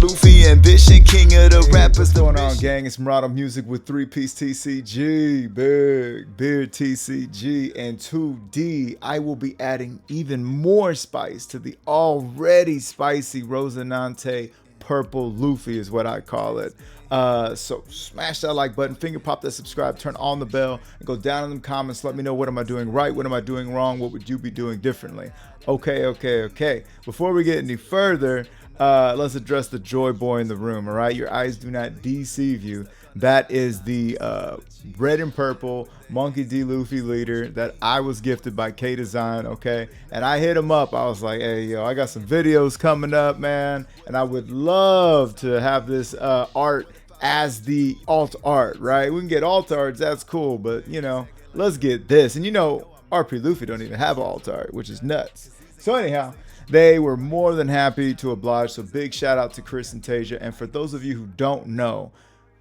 Luffy ambition, king of the rappers. What's going on, gang? It's Murado Music with 3-Piece TCG, Big Beard TCG, and 2D. I will be adding even more spice to the already spicy Rosinante Purple Luffy is what I call it. So smash that like button, finger pop that subscribe, turn on the bell, and go down in the comments. Let me know, what am I doing right? What am I doing wrong? What would you be doing differently? Okay. Before we get any further, let's address the joy boy in the room. All right, your eyes do not deceive you. That is the red and purple Monkey D. Luffy leader that I was gifted by K Design. Okay, and I hit him up. I was like, hey, yo, I got some videos coming up, man, and I would love to have this art as the alt art. Right, we can get alt arts, that's cool, but you know, let's get this. And you know, RP Luffy don't even have alt art, which is nuts. So anyhow, they were more than happy to oblige. So big shout out to Chris and Tasia. And for those of you who don't know,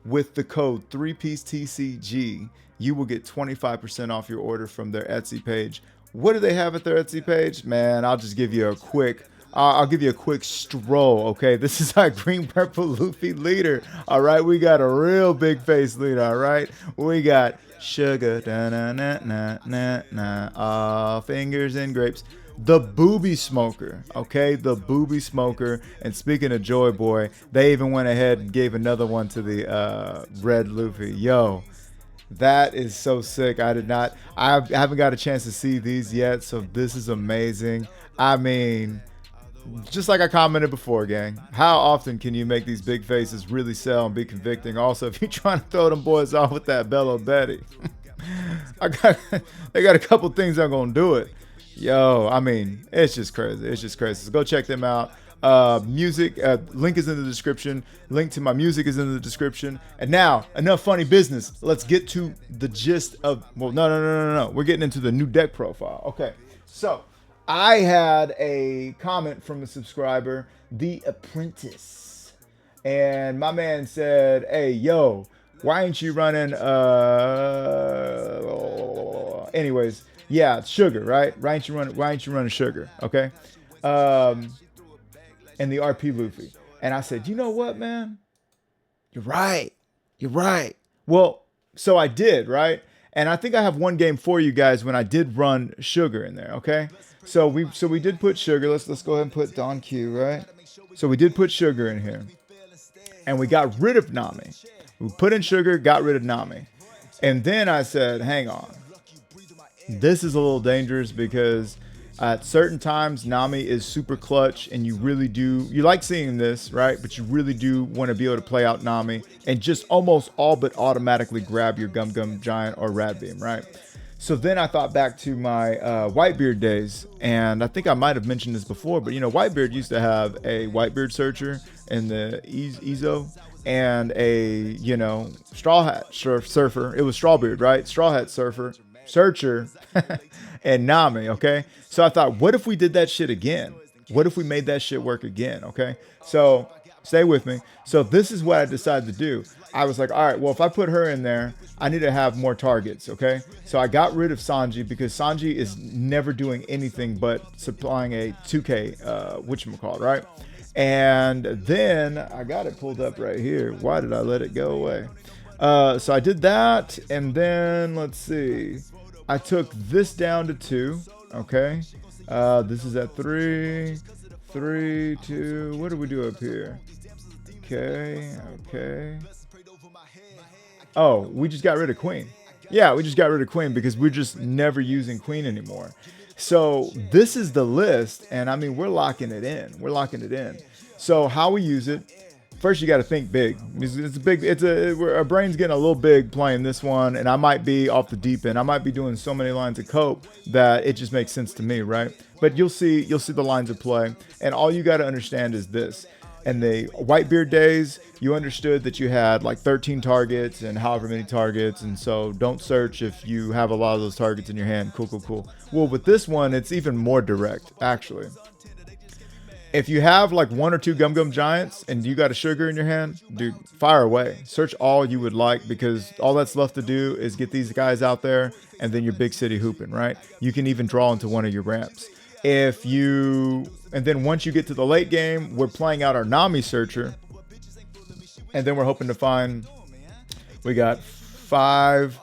with the code 3-Piece TCG, you will get 25% off your order from their Etsy page. What do they have at their Etsy page? Man, I'll just give you a quick stroll. Okay, this is our green purple Luffy leader. All right, we got a real big face leader. All right, we got sugar, fingers and grapes. The booby smoker, okay, the booby smoker. And speaking of Joy Boy, they even went ahead and gave another one to the red Luffy. Yo, that is so sick. I haven't got a chance to see these yet, so this is amazing. I mean, just like I commented before, gang, how often can you make these big faces really sell and be convicting? Also, if you're trying to throw them boys off with that Bello Betty, they got a couple things I'm gonna do it. Yo, I mean, it's just crazy. It's just crazy. So go check them out. Music, link is in the description. Link to my music is in the description. And now, enough funny business. Let's get to the gist of, well, no. We're getting into the new deck profile. Okay, so I had a comment from a subscriber, The Apprentice. And my man said, hey, yo, why ain't you running, anyways, yeah, sugar, right? Why ain't you running sugar? Okay. And the RP Luffy. And I said, you know what, man? You're right. Well, so I did, right? And I think I have one game for you guys when I did run sugar in there, okay? So we did put sugar. Let's go ahead and put Don Q, right? So we did put sugar in here. And we got rid of Nami. We put in sugar, got rid of Nami. And then I said, hang on. This is a little dangerous because at certain times Nami is super clutch and you like seeing this, right? But you really do want to be able to play out Nami and just almost all but automatically grab your Gum Gum Giant or Rad Beam, right? So then I thought back to my Whitebeard days, and I think I might have mentioned this before, but you know, Whitebeard used to have a Whitebeard Searcher in the EZO and a, you know, Straw Hat Surfer. It was Strawbeard, right? Straw Hat Searcher and Nami. Okay, so I thought, what if we did that shit again? What if we made that shit work again? Okay, so stay with me. So this is what I decided to do. I was like, all right, well, if I put her in there, I need to have more targets. Okay, so I got rid of Sanji because Sanji is never doing anything but supplying a 2K whatchamacallit, right? And then I got it pulled up right here. Why did I let it go away? So I did that, and then let's see, I took this down to 2. Okay, this is at 3, 2. What do we do up here? Okay. Oh, we just got rid of Queen. Yeah, we just got rid of Queen because we're just never using Queen anymore. So this is the list, and I mean, we're locking it in. So how we use it? First, you got to think big. Our brain's getting a little big playing this one, and I might be off the deep end. I might be doing so many lines of cope that it just makes sense to me, right? But you'll see the lines of play, and all you got to understand is this. In the Whitebeard days, you understood that you had like 13 targets and however many targets, and so don't search if you have a lot of those targets in your hand. Cool. Well, with this one, it's even more direct, actually. If you have like 1 or 2 Gum Gum Giants and you got a sugar in your hand, dude, fire away. Search all you would like, because all that's left to do is get these guys out there and then you're big city hooping, right? You can even draw into one of your ramps. And then once you get to the late game, we're playing out our Nami Searcher, And then we're hoping to find, we got 5,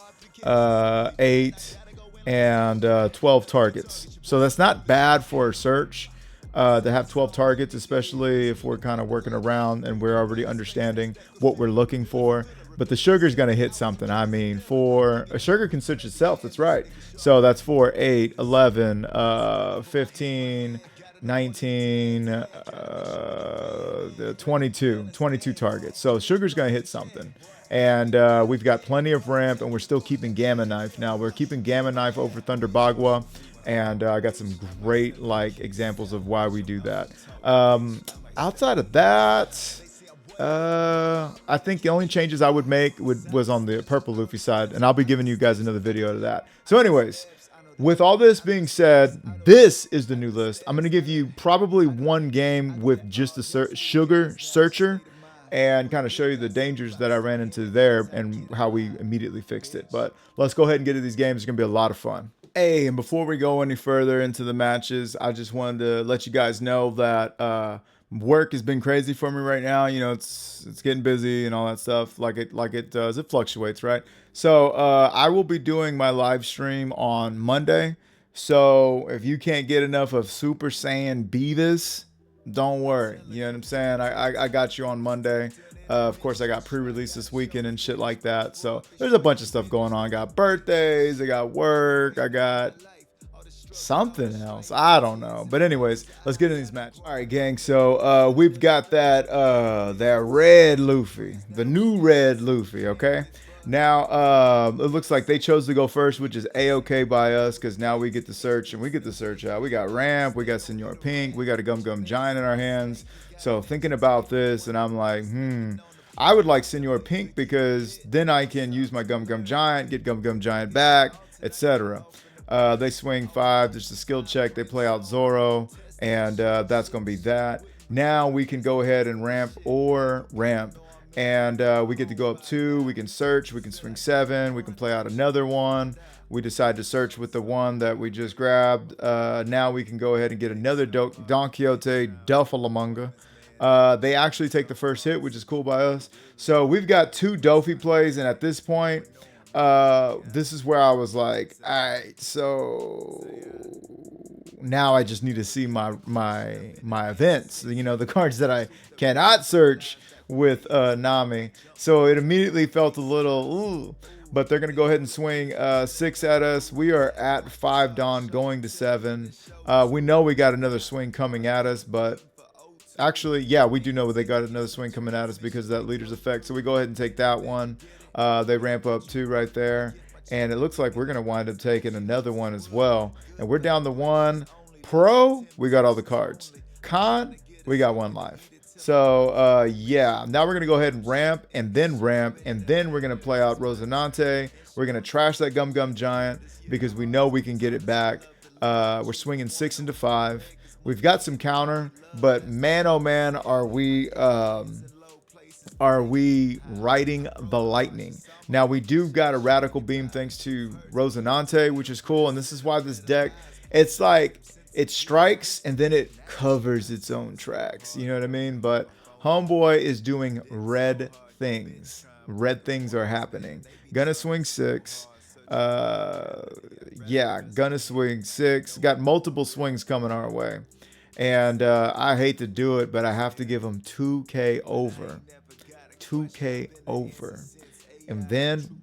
8, and 12 targets. So that's not bad for a search to have 12 targets, especially if we're kind of working around and we're already understanding what we're looking for. But the sugar's going to hit something. I mean, for a sugar can search itself. That's right. So that's 4, 8, 11, 15, 19, 22 targets. So sugar's going to hit something. And we've got plenty of ramp, and we're still keeping Gamma Knife. Now, we're keeping Gamma Knife over Thunder Bagua, and I got some great, like, examples of why we do that. Outside of that, I think the only changes I would make was on the purple Luffy side, and I'll be giving you guys another video to that. So anyways, with all this being said, this is the new list. I'm going to give you probably one game with just the sugar searcher and kind of show you the dangers that I ran into there and how we immediately fixed it. But let's go ahead and get to these games. It's going to be a lot of fun. Hey, and before we go any further into the matches, I just wanted to let you guys know that work has been crazy for me right now. You know, it's getting busy and all that stuff, like it does. It fluctuates, right? So I will be doing my live stream on Monday. So if you can't get enough of Super Saiyan Beavis, don't worry. You know what I'm saying? I got you on Monday. Of course, I got pre-release this weekend and shit like that. So there's a bunch of stuff going on. I got birthdays, I got work, I got something else. I don't know. But anyways, let's get in these matches. All right, gang. So we've got that red Luffy, the new red Luffy. Okay. Now it looks like they chose to go first, which is a-okay by us, because now we get to search, and we get to search out. We got Ramp, we got Senor Pink, we got a Gum Gum Giant in our hands. So thinking about this, and I'm like, I would like Senor Pink, because then I can use my Gum Gum Giant, get Gum Gum Giant back, etc. They swing 5. There's a skill check. They play out Zoro, and that's going to be that. Now we can go ahead and ramp or ramp, and we get to go up 2. We can search. We can swing 7. We can play out another one. We decide to search with the one that we just grabbed. Now we can go ahead and get another Don Quixote Dofalamunga. They actually take the first hit, which is cool by us. So we've got 2 Dofi plays, and at this point, this is where I was like, all right, so now I just need to see my events, you know, the cards that I cannot search with Nami. So it immediately felt a little, ooh, but they're going to go ahead and swing 6 at us. We are at 5 Dawn, going to 7. We know we got another swing coming at us, but actually, yeah, we do know they got another swing coming at us because of that leader's effect. So we go ahead and take that one. They ramp up 2 right there. And it looks like we're going to wind up taking another one as well. And we're down to 1. Pro, we got all the cards. Con, we got 1 life. So, yeah, now we're going to go ahead and ramp, and then we're going to play out Rosinante. We're going to trash that Gum Gum Giant because we know we can get it back. We're swinging 6 into 5. We've got some counter, but man, oh man, are we riding the lightning. Now we do got a radical beam thanks to Rosinante, which is cool. And this is why this deck, it's like it strikes and then it covers its own tracks. You know what I mean? But Homeboy is doing red things. Red things are happening. Gonna swing 6. Yeah, gonna swing 6. Got multiple swings coming our way. And I hate to do it, but I have to give him 2K over. 2K over. And then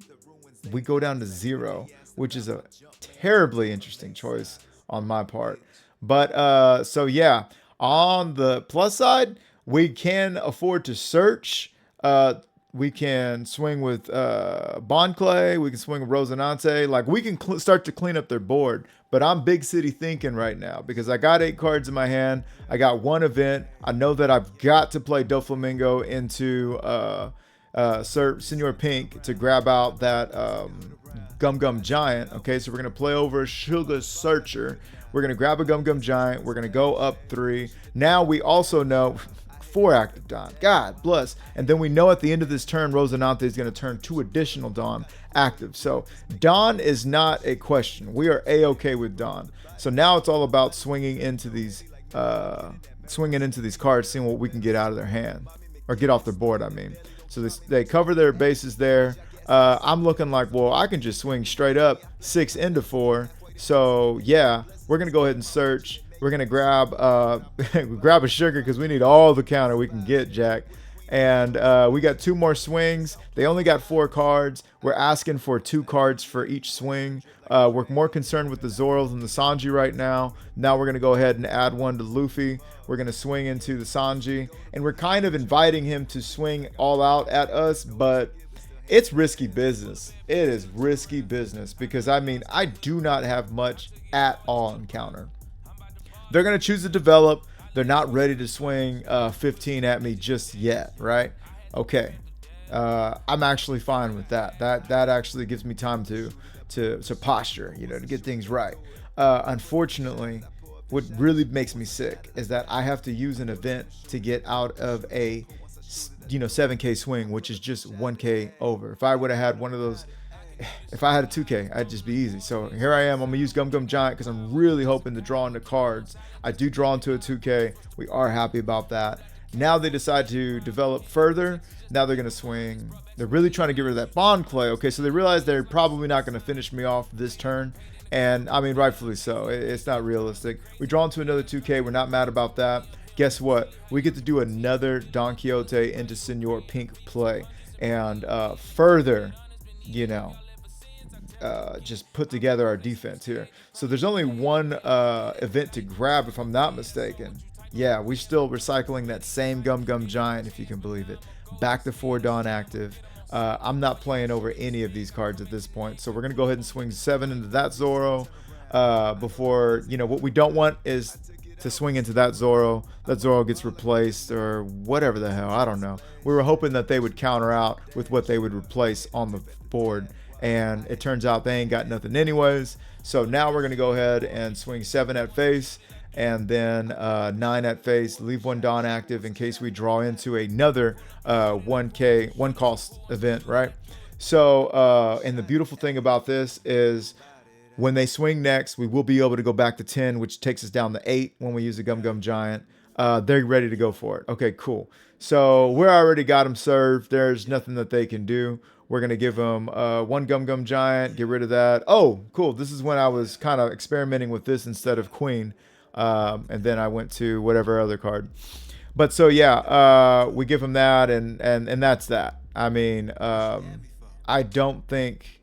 we go down to 0, which is a terribly interesting choice on my part. But so yeah, on the plus side, we can afford to search. We can swing with Bon Clay. We can swing with Rosinante. Like, we can start to clean up their board. But I'm big city thinking right now because I got 8 cards in my hand. I got 1 event. I know that I've got to play Doflamingo into Senor Pink to grab out that Gum Gum Giant. Okay, so we're going to play over Sugar Searcher. We're going to grab a Gum Gum Giant. We're going to go up 3. Now we also know 4 active Dawn. God bless. And then we know at the end of this turn, Rosinante is going to turn 2 additional Dawn active. So Dawn is not a question. We are a-okay with Dawn. So now it's all about swinging into these cards, seeing what we can get out of their hand or get off their board. I mean. So they cover their bases there. I'm looking like, well, I can just swing straight up 6 into 4. So yeah, we're gonna go ahead and search. We're gonna grab grab a sugar because we need all the counter we can get, Jack. And we got 2 more swings. They only got 4 cards. We're asking for 2 cards for each swing. We're more concerned with the Zoro than the Sanji right now. Now we're going to go ahead and add 1 to Luffy. We're going to swing into the Sanji. And we're kind of inviting him to swing all out at us, but it's risky business. It is risky business because, I mean, I do not have much at all in counter. They're going to choose to develop. They're not ready to swing 15 at me just yet, right? Okay. I'm actually fine with that. That actually gives me time to posture, to get things right. Unfortunately, what really makes me sick is that I have to use an event to get out of a 7K swing, which is just 1K over. If I would have had one of those, if I had a 2K, I'd just be easy. So here I am. I'm gonna use Gum Gum Giant because I'm really hoping to draw into cards. I do draw into a 2K. We are happy about that. Now they decide to develop further. Now they're gonna swing. They're really trying to get rid of that bond clay. Okay, so they realize they're probably not gonna finish me off this turn. And I mean, rightfully so. It's not realistic. We draw into another 2K. We're not mad about that. Guess what? We get to do another Don Quixote into Senor Pink play. And further, just put together our defense here. So there's only one event to grab, if I'm not mistaken. Yeah, we're still recycling that same Gum Gum Giant, if you can believe it. Back to 4 Dawn active. I'm not playing over any of these cards at this point. So we're going to go ahead and swing 7 into that Zoro. Before, what we don't want is to swing into that Zoro. That Zoro gets replaced or whatever the hell. I don't know. We were hoping that they would counter out with what they would replace on the board. And it turns out they ain't got nothing anyways. So now we're going to go ahead and swing 7 at face. And then 9 at face. Leave 1 Dawn active in case we draw into another 1 cost event, right? So, and the beautiful thing about this is when they swing next, we will be able to go back to 10, which takes us down to 8 when we use the Gum Gum Giant. They're ready to go for it. Okay, cool. So we already got them served. There's nothing that they can do. We're going to give them 1 Gum Gum Giant, get rid of that. Oh, cool. This is when I was kind of experimenting with this instead of Queen. And then I went to whatever other card. But so, yeah, we give them that, and that's that. I mean, I don't think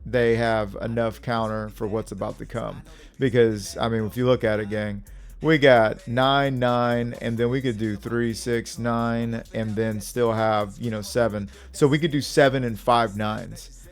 they have enough counter for what's about to come. Because, I mean, if you look at it, gang, we got 9, 9, and then we could do 3, 6, 9, and then still have, 7. So we could do 7 and 5 9s.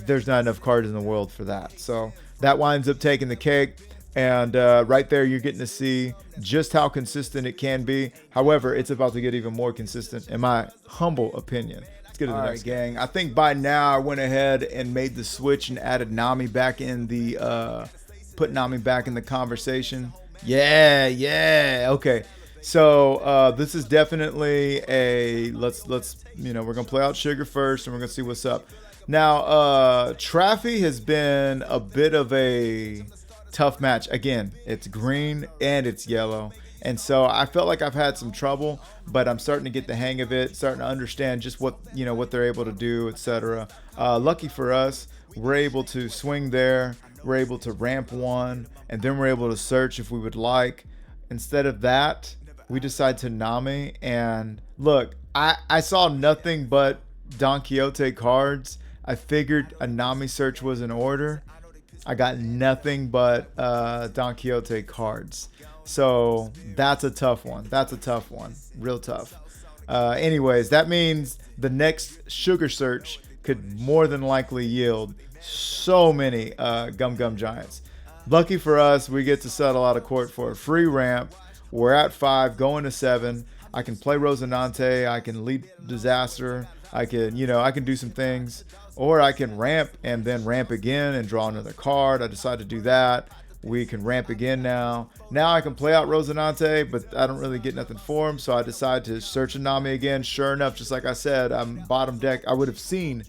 There's not enough cards in the world for that. So that winds up taking the cake. And right there, you're getting to see just how consistent it can be. However, it's about to get even more consistent, in my humble opinion. Let's get to the next gang. I think by now I went ahead and made the switch and added Nami back in the put Nami back in the conversation. Yeah. Okay. So this is definitely a let's we're gonna play out Sugar first, and we're gonna see what's up. Now, Traffy has been a bit of a tough match. Again, it's green and it's yellow, and so I felt like I've had some trouble, but I'm starting to get the hang of it, starting to understand just what what they're able to do, etc. Lucky for us, we're able to swing there, we're able to ramp 1, and then we're able to search if we would like. Instead of that, we decide to Nami, and look, I saw nothing but Don Quixote cards. I figured a Nami search was in order. I got nothing but Don Quixote cards. So that's a tough one. Real tough. Anyways, that means the next Sugar search could more than likely yield so many Gum Gum Giants. Lucky for us, we get to settle out of court for a free ramp. We're at 5, going to 7. I can play Rosinante. I can lead Disaster. I can do some things. Or I can ramp and then ramp again and draw another card. I decide to do that. We can ramp again now. Now I can play out Rosinante, but I don't really get nothing for him. So I decide to search a Nami again. Sure enough, just like I said, I'm bottom deck. I would have seen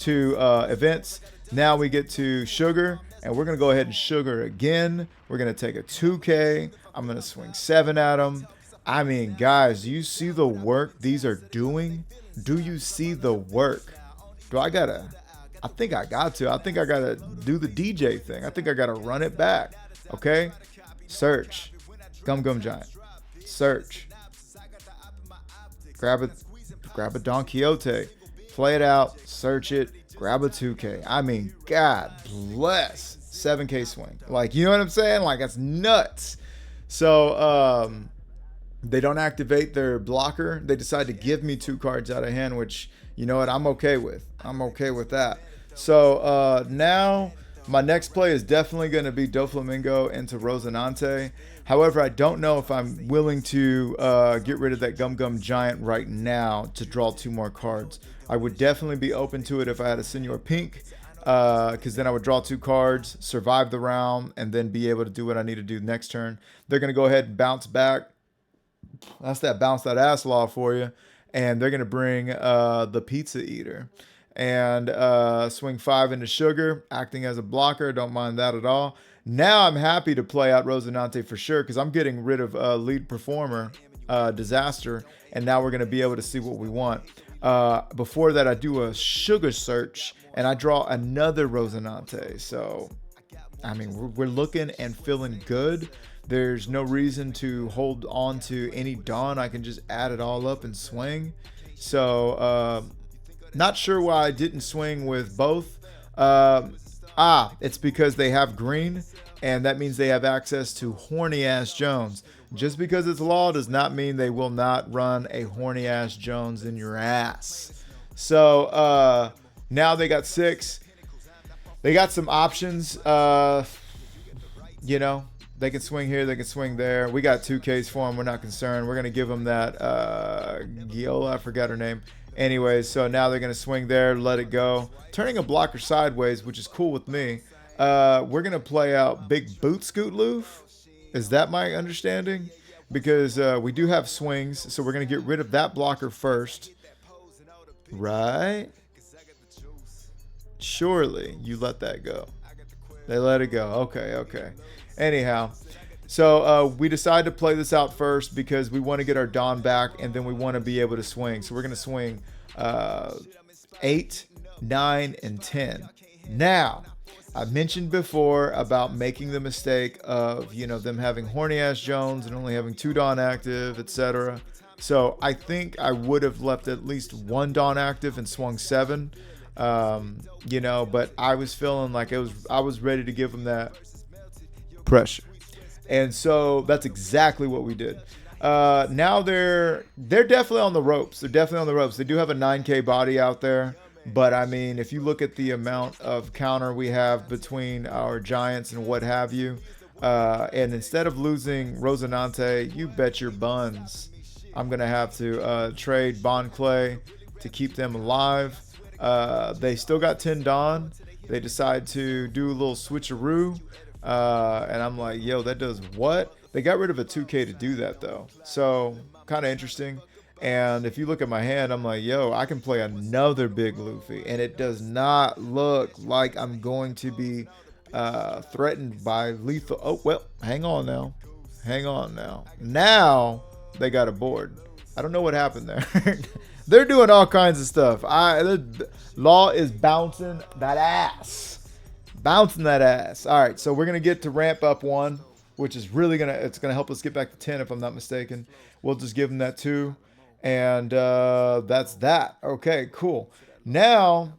2 events. Now we get to Sugar, and we're going to go ahead and Sugar again. We're going to take a 2K. I'm going to swing 7 at him. I mean, guys, do you see the work these are doing? Do you see the work? Do I gotta? I think I got to. I think I gotta do the DJ thing. I think I gotta run it back. Okay? Search. Gum Gum Giant. Search. Grab a Don Quixote. Play it out. Search it. Grab a 2K. I mean, God bless. 7K swing. Like, you know what I'm saying? Like, that's nuts. So, they don't activate their blocker. They decide to give me 2 cards out of hand, which, you know what, I'm okay with. I'm okay with that. So now my next play is definitely going to be Doflamingo into Rosinante. However, I don't know if I'm willing to get rid of that Gum Gum Giant right now to draw 2 more cards. I would definitely be open to it if I had a Senor Pink, because then I would draw 2 cards, survive the round, and then be able to do what I need to do next turn. They're going to go ahead and bounce back. That's that bounce that ass law for you. And they're going to bring the Pizza Eater. And swing 5 into Sugar, acting as a blocker. Don't mind that at all. Now I'm happy to play out Rosinante for sure, because I'm getting rid of lead performer, Disaster. And now we're going to be able to see what we want. Before that, I do a Sugar search, and I draw another Rosinante. So, I mean, we're looking and feeling good. There's no reason to hold on to any Dawn. I can just add it all up and swing. So, not sure why I didn't swing with both. It's because they have green, and that means they have access to Horny Ass Jones. Just because it's law does not mean they will not run a Horny Ass Jones in your ass. So, now they got 6. They got some options. You know, they can swing here, they can swing there. We got 2Ks for them. We're not concerned. We're going to give them that Giola, I forgot her name. Anyways, so now they're going to swing there, let it go. Turning a blocker sideways, which is cool with me. We're going to play out Big Boot Scoot Loof. Is that my understanding? Because we do have swings, so we're going to get rid of that blocker first. Right? Surely you let that go. They let it go. Okay. Anyhow, so we decide to play this out first because we want to get our Dawn back, and then we want to be able to swing. So we're going to swing 8, 9, and 10. Now, I mentioned before about making the mistake of, you know, them having Horny Ass Jones and only having 2 Dawn active, etc. So I think I would have left at least 1 Dawn active and swung 7. You know, but I was feeling like I was ready to give them that pressure. And so that's exactly what we did. Now they're definitely on the ropes. They're definitely on the ropes. They do have a 9K body out there. But, I mean, if you look at the amount of counter we have between our Giants and what have you, and instead of losing Rosinante, you bet your buns I'm going to have to trade Bon Clay to keep them alive. They still got 10 Dawn. They decide to do a little switcheroo. And I'm like, yo, that does what? They got rid of a 2K to do that, though. So, kind of interesting. And if you look at my hand, I'm like, yo, I can play another big Luffy. And it does not look like I'm going to be threatened by lethal. Oh, well, hang on now. Now they got a board. I don't know what happened there. They're doing all kinds of stuff. Law is bouncing that ass. All right, so we're going to get to ramp up 1, which is really going to help us get back to 10 if I'm not mistaken. We'll just give them that 2. And that's that. Okay, cool. Now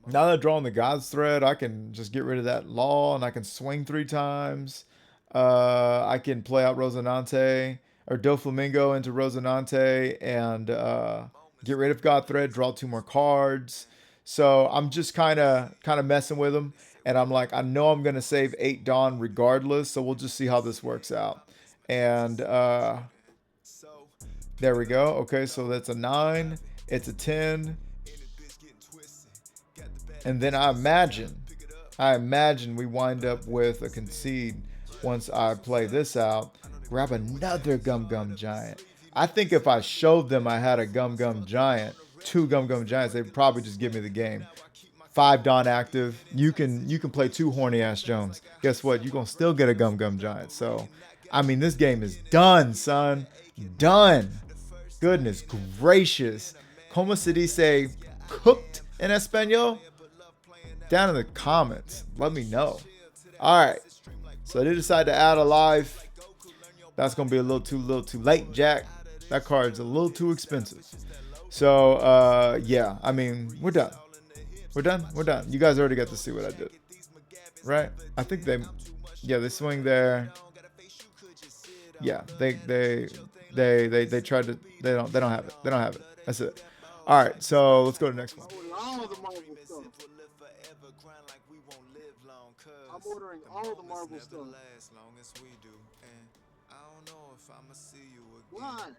that I'm drawing the God's Thread, I can just get rid of that Law, and I can swing 3 times. I can play out Rosinante or Doflamingo into Rosinante and get rid of God Thread, draw 2 more cards. So I'm just kind of messing with them. And I'm like, I know I'm going to save 8 Dawn regardless. So we'll just see how this works out. And there we go. Okay, so that's a 9. It's a 10. And then I imagine we wind up with a concede once I play this out. Grab another Gum Gum Giant. I think if I showed them I had a Gum Gum Giant, 2 Gum Gum Giants, they'd probably just give me the game. 5 Dawn active. You can play 2 Horny Ass Jones. Guess what? You're going to still get a Gum Gum Giant. So, I mean, this game is done, son. Done. Goodness gracious. Como se dice cooked in Espanol? Down in the comments. Let me know. All right. So they decide to add a live. That's going to be a little too late, Jack. That card's a little too expensive. So, yeah. I mean, we're done. We're done. We're done. You guys already got to see what I did. Right? I think they swing there. Yeah, they tried to. They don't have it. They don't have it. That's it. All right, so let's go to the next one. I'm ordering all the Marvel stuff. Why?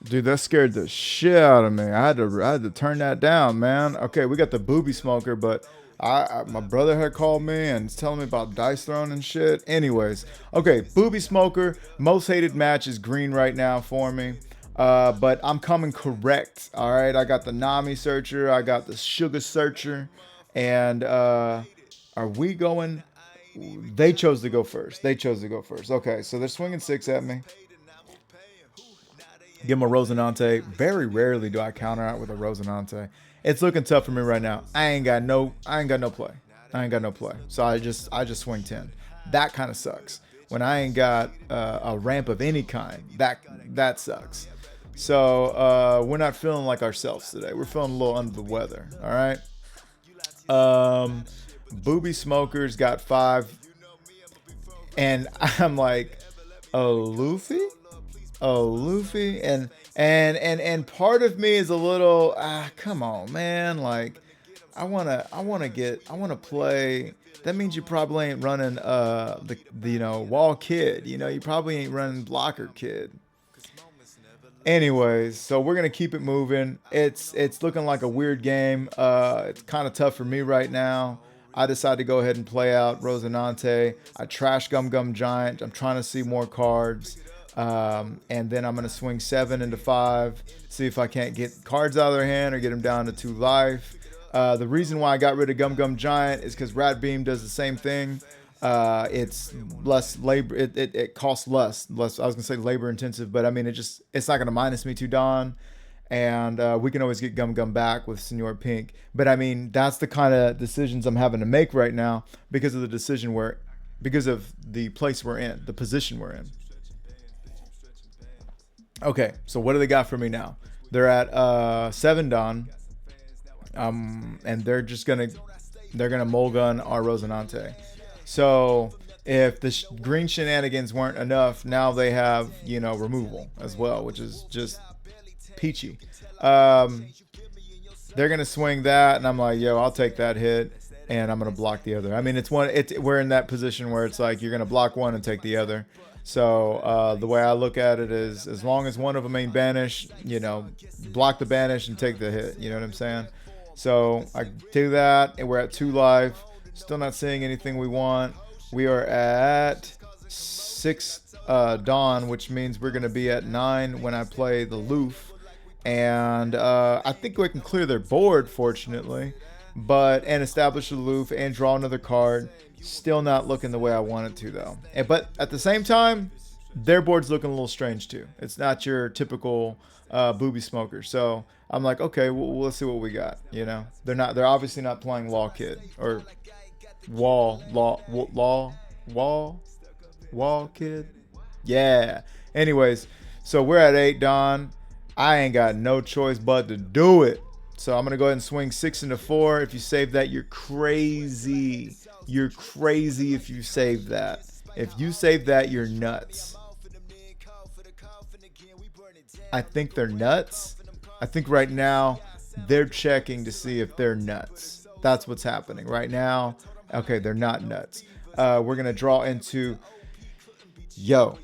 Dude, that scared the shit out of me. I had to turn that down, man. Okay, we got the booby smoker, but my brother had called me and telling me about dice throwing and shit. Anyways, okay, booby smoker, most hated match is green right now for me. But I'm coming correct. All right, I got the Nami searcher, I got the sugar searcher, and are we going? They chose to go first. Okay, so they're swinging 6 at me. Give him a Rosinante. Very rarely do I counter out with a Rosinante. It's looking tough for me right now. I ain't got no play. So I just swing 10. That kind of sucks. When I ain't got a ramp of any kind, that sucks. So we're not feeling like ourselves today. We're feeling a little under the weather. All right. Booby Smokers got 5. And I'm like, Luffy? And part of me is a little come on, man, like I wanna play. That means you probably ain't running the wall kid, you probably ain't running blocker kid. Anyways, so we're gonna keep it moving. It's looking like a weird game. It's kind of tough for me right now. I decided to go ahead and play out Rosinante. I trash Gum Gum Giant. I'm trying to see more cards. And then I'm going to swing 7 into 5, see if I can't get cards out of their hand or get them down to 2 life. The reason why I got rid of Gum Gum Giant is because Rat Beam does the same thing. It's less labor. It costs less. I was going to say labor intensive, but I mean, it's not going to minus me 2 Dawn. And we can always get Gum Gum back with Senor Pink. But I mean, that's the kind of decisions I'm having to make right now because of the place we're in, the position we're in. Okay, so what do they got for me now? They're at 7 Dawn, and they're gonna Mulgun our Rosinante. So if the green shenanigans weren't enough, now they have removal as well, which is just peachy. They're gonna swing that, and I'm like, yo, I'll take that hit, and I'm gonna block the other. I mean, we're in that position where it's like you're gonna block one and take the other. So the way I look at it is, as long as one of them ain't banished, block the banish and take the hit. You know what I'm saying? So I do that, and we're at 2 life. Still not seeing anything we want. We are at 6 Dawn, which means we're going to be at 9 when I play the Luffy. And I think we can clear their board, fortunately, and establish the Luffy and draw another card. Still not looking the way I want it to, though. But at the same time, their board's looking a little strange too. It's not your typical booby smoker. So I'm like, okay, well, let's see what we got. They're obviously not playing Law Kid or Wall Kid. Yeah. Anyways, so we're at 8 Dawn. I ain't got no choice but to do it. So I'm gonna go ahead and swing 6 into 4. If you save that, you're crazy. You're crazy if you save that. If you save that, you're nuts. I think they're nuts. I think right now they're checking to see if they're nuts. That's what's happening right now. Okay, they're not nuts. We're going to draw into... Yo,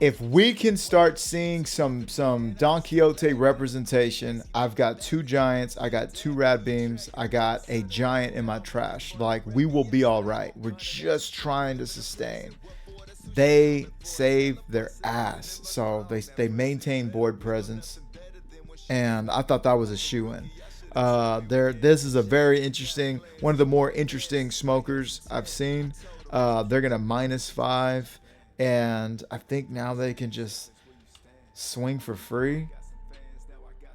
if we can start seeing some Don Quixote representation, I've got 2 giants, I got 2 rad beams, I got a giant in my trash. Like, we will be all right. We're just trying to sustain. They save their ass, so they maintain board presence, and I thought that was a shoo-in. This is a very interesting, one of the more interesting smokers I've seen. They're gonna -5. And I think now they can just swing for free.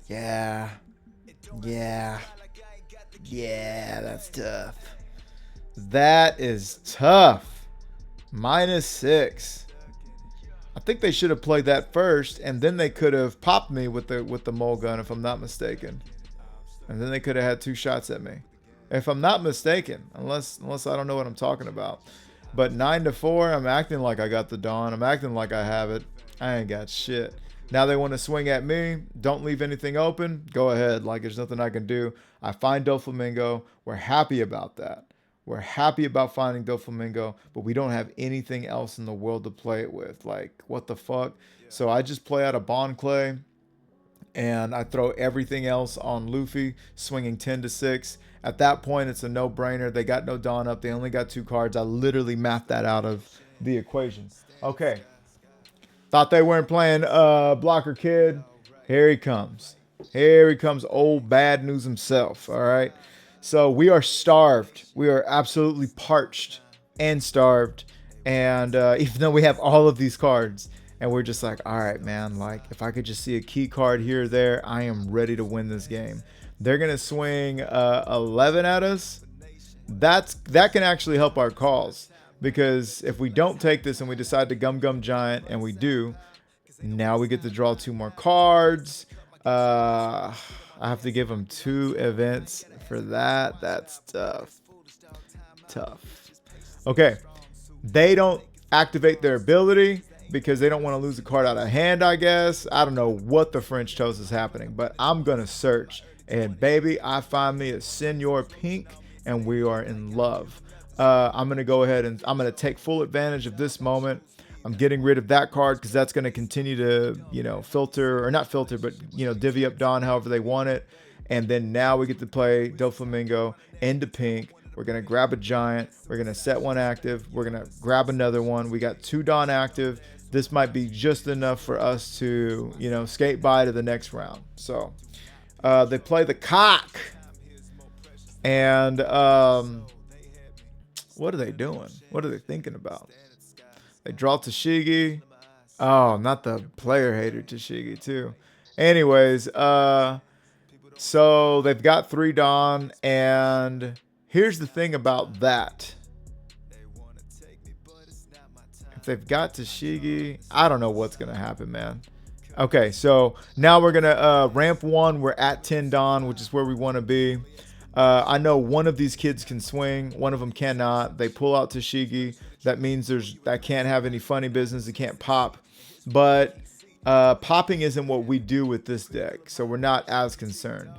Yeah. Yeah. Yeah, that's tough. That is tough. -6. I think they should have played that first, and then they could have popped me with the mole gun, if I'm not mistaken. And then they could have had 2 shots at me, if I'm not mistaken, unless I don't know what I'm talking about. But 9-4, I'm acting like I got the Dawn. I'm acting like I have it. I ain't got shit. Now they want to swing at me. Don't leave anything open. Go ahead. Like, there's nothing I can do. I find Doflamingo. We're happy about that. We're happy about finding Doflamingo, but we don't have anything else in the world to play it with. Like, what the fuck? So I just play out of Bond Clay, and I throw everything else on Luffy, swinging 10-6. At that point, it's a no-brainer. They got no Dawn up. They only got 2 cards. I literally mapped that out of the equation. Okay. Thought they weren't playing Blocker Kid. Here he comes. Here he comes, old bad news himself. All right. So we are starved. We are absolutely parched and starved. And even though we have all of these cards, and we're just like, all right, man, like if I could just see a key card here or there, I am ready to win this game. They're going to swing 11 at us. That can actually help our calls, because if we don't take this and we decide to Gum Giant, and we do, now we get to draw 2 more cards. I have to give them 2 events for that. That's tough. Okay. They don't activate their ability because they don't want to lose a card out of hand, I guess. I don't know what the French toast is happening, but I'm going to search. And baby, I find me a Senor Pink, and we are in love. I'm going to go ahead and I'm going to take full advantage of this moment. I'm getting rid of that card because that's going to continue to, filter, or not filter, but, divvy up Dawn however they want it. And then now we get to play Doflamingo into pink. We're going to grab a giant. We're going to set 1 active. We're going to grab another one. We got 2 Dawn active. This might be just enough for us to, skate by to the next round. So they play the cock. And what are they doing? What are they thinking about? They draw Tashigi. Oh, not the player hater Tashigi too. Anyways, so they've got 3 Dawn, and here's the thing about that. If they've got Tashigi, I don't know what's gonna happen, man. Okay, so now we're gonna ramp 1. We're at 10 Dawn, which is where we want to be. I know one of these kids can swing, one of them cannot. They pull out Tashigi. That means that can't have any funny business. It can't pop. But popping isn't what we do with this deck, so we're not as concerned.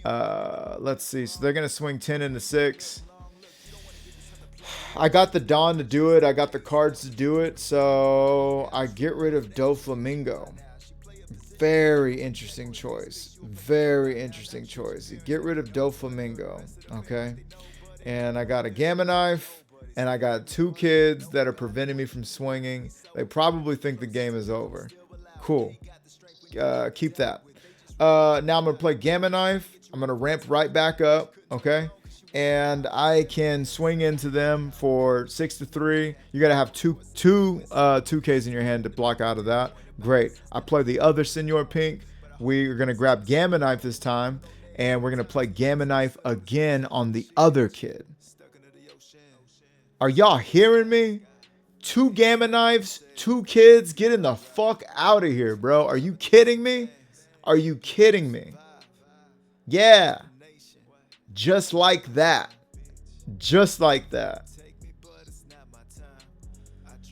Let's see. So they're going to swing 10 into 6. I got the Dawn to do it. I got the cards to do it. So I get rid of Doflamingo. Very interesting choice. Very interesting choice. You get rid of Doflamingo. Okay. And I got a Gamma Knife. And I got 2 kids that are preventing me from swinging. They probably think the game is over. Cool. Keep that. Now I'm going to play Gamma Knife. I'm going to ramp right back up. Okay. And I can swing into them for 6-3. You got to have two 2Ks in your hand to block out of that. Great. I play the other Senor Pink. We're going to grab Gamma Knife this time. And we're going to play Gamma Knife again on the other kid. Are y'all hearing me? 2 Gamma Knives, 2 kids. Getting the fuck out of here, bro. Are you kidding me? Are you kidding me? Yeah. Just like that. Just like that.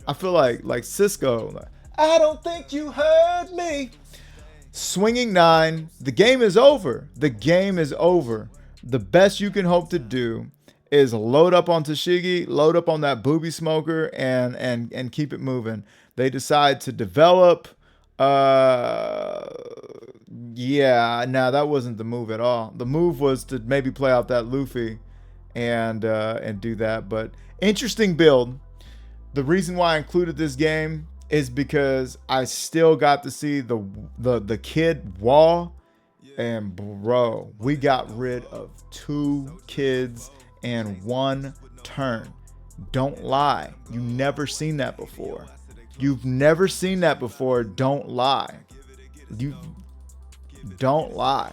I feel like Cisco. I don't think you heard me. Swinging 9. The game is over. The game is over. The best you can hope to do is load up on Tashigi, load up on that booby smoker, and keep it moving. They decide to develop. Yeah, nah, that wasn't the move at all. The move was to maybe play out that Luffy and do that. But interesting build. The reason why I included this game is because I still got to see the kid wall, and bro, we got rid of 2 kids in 1 turn. Don't lie. You never seen that before. you've never seen that before, don't lie. You don't lie.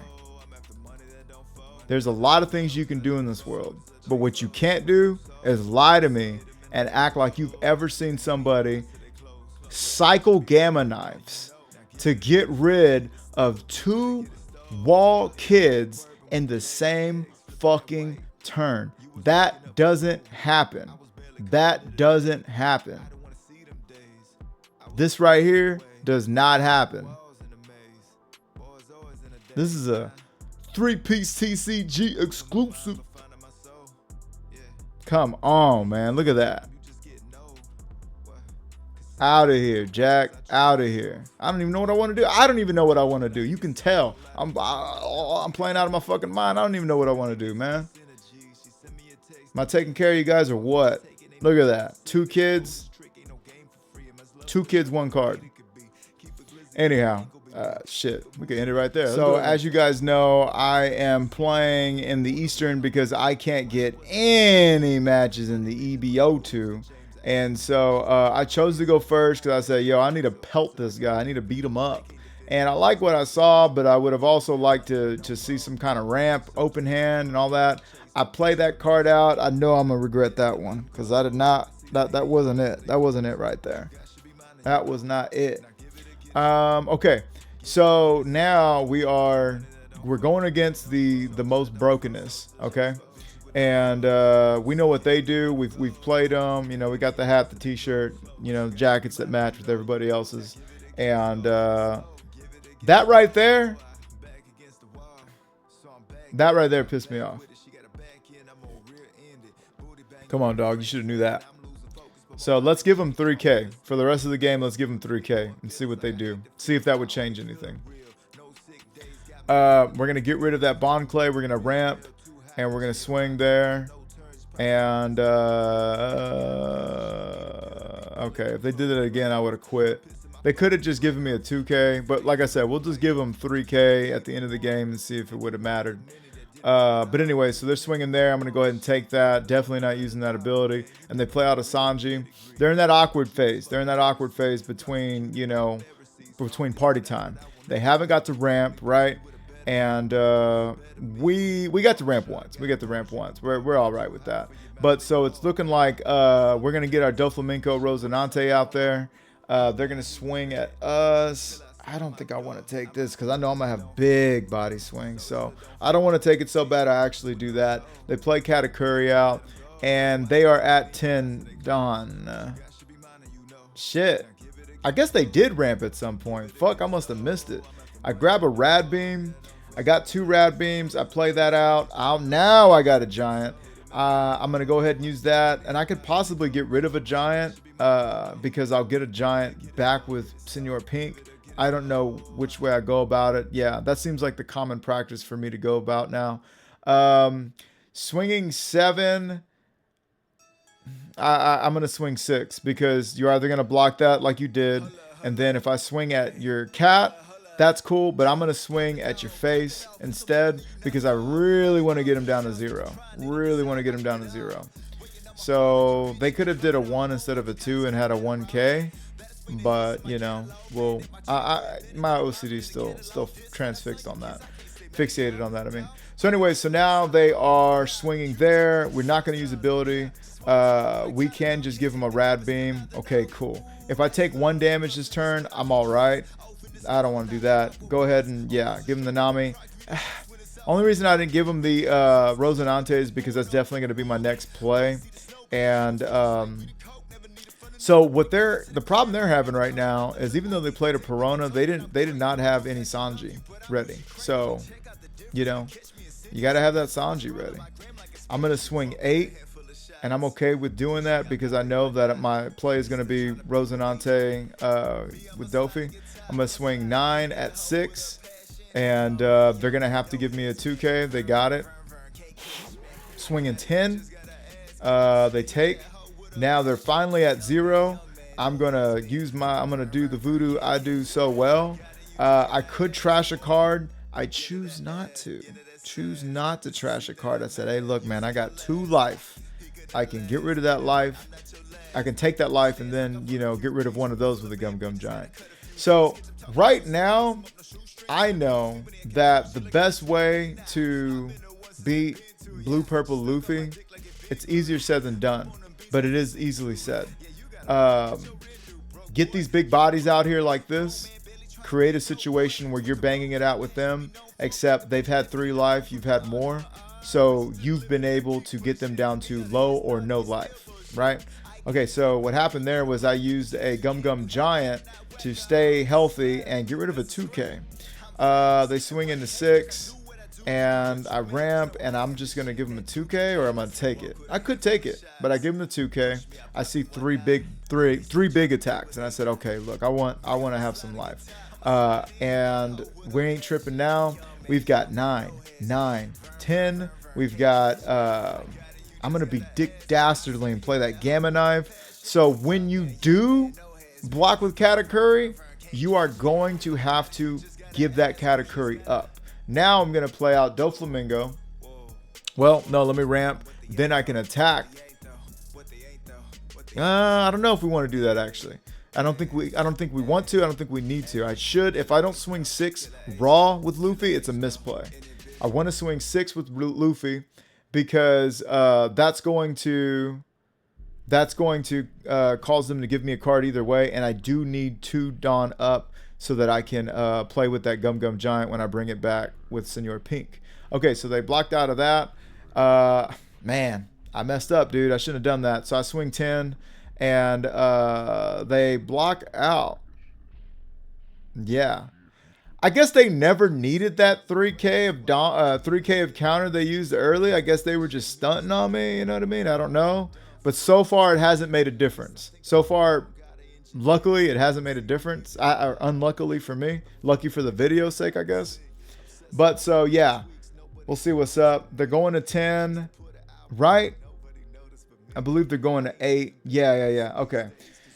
There's a lot of things you can do in this world, but what you can't do is lie to me and act like you've ever seen somebody cycle gamma knives to get rid of 2 wall kids in the same fucking turn. That doesn't happen. That doesn't happen. This right here does not happen. This is a 3-piece TCG exclusive. Come on, man. Look at that. Out of here, Jack. Out of here. I don't even know what I want to do. I don't even know what I want to do. You can tell. I'm playing out of my fucking mind. I don't even know what I want to do, man. Am I taking care of you guys or what? Look at that. 2 kids. 2 kids, 1 card. Anyhow. Shit, we can end it right there. So as you guys know, I am playing in the Eastern because I can't get any matches in the EBO2. And so I chose to go first because I said, yo, I need to pelt this guy. I need to beat him up. And I like what I saw, but I would have also liked to see some kind of ramp, open hand, and all that. I played that card out. I know I'm going to regret that one because I did not, that wasn't it. That wasn't it right there. That was not it. Okay. So now we're going against the most brokenness, okay? And we know what they do. We've played them. You know, we got the hat, the t-shirt, you know, jackets that match with everybody else's. And that right there pissed me off. Come on, dog. You should have knew that. So let's give them 3K. For the rest of the game, let's give them 3K and see what they do. See if that would change anything. We're going to get rid of that bond clay. We're going to ramp. And we're going to swing there. And, okay. If they did it again, I would have quit. They could have just given me a 2K. But like I said, we'll just give them 3K at the end of the game and see if it would have mattered. But anyway, so they're swinging there. I'm going to go ahead and take that. Definitely not using that ability. And they play out a Sanji. They're in that awkward phase. They're in that awkward phase between, you know, between party time. They haven't got to ramp, right? And we got to ramp once. We got to ramp once. We're all right with that. But so it's looking like we're going to get our Doflamingo Rosinante out there. They're going to swing at us. I don't think I want to take this because I know I'm going to have big body swings. So I don't want to take it so bad I actually do that. They play Katakuri out. And they are at 10 done. Shit. I guess they did ramp at some point. Fuck, I must have missed it. I grab a Rad Beam. I got 2 Rad Beams. I play that out. Now I got a Giant. I'm going to go ahead and use that. And I could possibly get rid of a Giant because I'll get a Giant back with Senor Pink. I don't know which way I go about it. Yeah, that seems like the common practice for me to go about now. Swinging 7. I'm going to swing 6 because you're either going to block that like you did. And then if I swing at your cat, that's cool. But I'm going to swing at your face instead because I really want to get him down to 0. Really want to get him down to 0. So they could have did a 1 instead of a 2 and had a 1K. But, you know, well, my OCD still transfixed on that. Fixated on that, I mean. So anyway, so now they are swinging there. We're not going to use ability. We can just give them a Rad Beam. Okay, cool. If I take 1 damage this turn, I'm all right. I don't want to do that. Go ahead and, yeah, give them the Nami. Only reason I didn't give them the Rosinante is because that's definitely going to be my next play. And so what the problem they're having right now is even though they played a Perona, they did not have any Sanji ready. So, you know, you got to have that Sanji ready. I'm going to swing 8, and I'm okay with doing that because I know that my play is going to be Rosinante with Dofi. I'm going to swing 9 at 6, and they're going to have to give me a 2K. They got it. Swinging 10. They take. Now they're finally at 0. I'm going to do the voodoo I do so well. I could trash a card. I choose not to. Choose not to trash a card. I said, hey, look, man, I got 2 life. I can get rid of that life I can take that life and then, you know, get rid of one of those with a Gum Gum Giant. So right now, I know that the best way to beat Blue Purple Luffy, it's easier said than done, but it is easily said. Get these big bodies out here like this. Create a situation where you're banging it out with them, except they've had 3 life, you've had more. So you've been able to get them down to low or no life, right? Okay, so what happened there was I used a Gum Gum Giant to stay healthy and get rid of a 2K. They swing into 6, and I ramp, and I'm just gonna give them a 2K, or I'm gonna take it. I could take it, but I give them the 2K. I see three big attacks, and I said, okay, look, I want to have some life. And we ain't tripping now. We've got 9, 10. We've got, I'm going to be Dick Dastardly and play that Gamma Knife. So when you do block with Katakuri, you are going to have to give that Katakuri up. Now I'm going to play out Doflamingo. Well, no, let me ramp. Then I can attack. I don't know if we want to do that, actually. I don't think we want to. I don't think we need to. I should. If I don't swing 6 raw with Luffy, it's a misplay. I want to swing 6 with Luffy because that's going to cause them to give me a card either way, and I do need 2 Dawn up so that I can play with that Gum Gum Giant when I bring it back with Senor Pink. Okay, so they blocked out of that. Man, I messed up, dude. I shouldn't have done that. So I swing 10. And they block out. Yeah, I guess they never needed that 3K of counter they used early. I guess they were just stunting on me. You know what I mean? I don't know. But so far, it hasn't made a difference. So far, luckily, it hasn't made a difference. Or unluckily for me. Lucky for the video's sake, I guess. But so, yeah. We'll see what's up. They're going to 10, right? I believe they're going to 8. Yeah. Okay.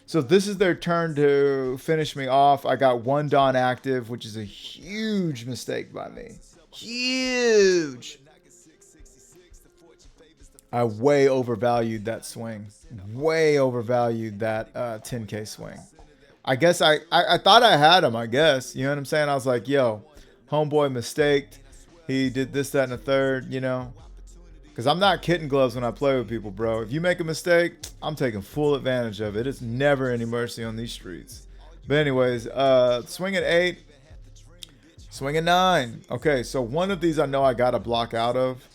So this is their turn to finish me off. I got 1 Dawn active, which is a huge mistake by me. Huge. I way overvalued that swing. Way overvalued that 10K swing. I guess I thought I had him, I guess. You know what I'm saying? I was like, yo, homeboy mistaked. He did this, that, and the third, you know. Because I'm not kitten gloves when I play with people, bro. If you make a mistake, I'm taking full advantage of it. It's never any mercy on these streets. But anyways, swing at 8. Swing at 9. Okay, so one of these I know I got to block out of.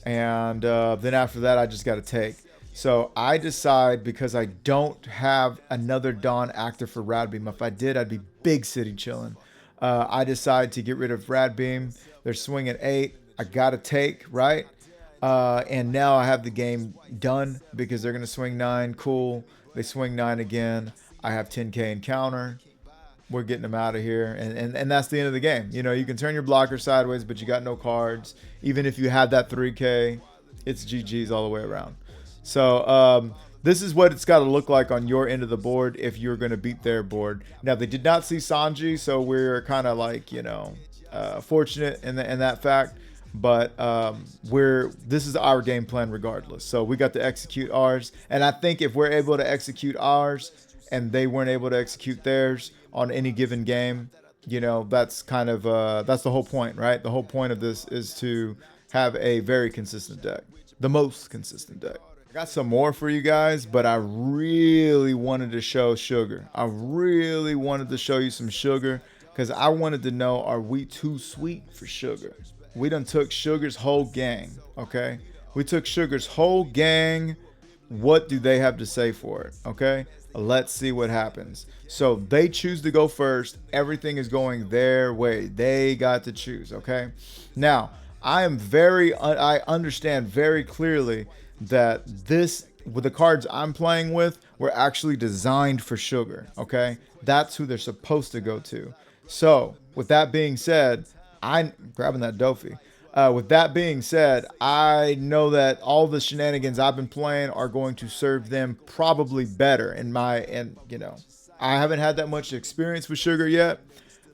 And then after that, I just got to take. So I decide, because I don't have another Dawn active for Rad Beam. If I did, I'd be big city chilling. I decide to get rid of Rad Beam. They're swinging at 8. I got to take, right? And now I have the game done because they're going to swing 9. Cool. They swing 9 again. I have 10K in counter. We're getting them out of here. And that's the end of the game. You know, you can turn your blocker sideways, but you got no cards. Even if you had that 3K, it's GG's all the way around. So this is what it's got to look like on your end of the board if you're going to beat their board. Now, they did not see Sanji, so we're kind of like, you know, fortunate in that fact. But this is our game plan regardless. So we got to execute ours. And I think if we're able to execute ours and they weren't able to execute theirs on any given game, you know, that's kind of that's the whole point, right? The whole point of this is to have a very consistent deck, the most consistent deck. I got some more for you guys, but I really wanted to show Sugar. I really wanted to show you some Sugar because I wanted to know, are we too sweet for Sugar? We done took Sugar's whole gang, okay? We took Sugar's whole gang. What do they have to say for it, okay? Let's see what happens. So they choose to go first. Everything is going their way. They got to choose, okay? Now, I understand very clearly that with the cards I'm playing with, were actually designed for Sugar, okay? That's who they're supposed to go to. So, with that being said, I'm grabbing that Dofi. With that being said, I know that all the shenanigans I've been playing are going to serve them probably better and you know, I haven't had that much experience with Sugar yet,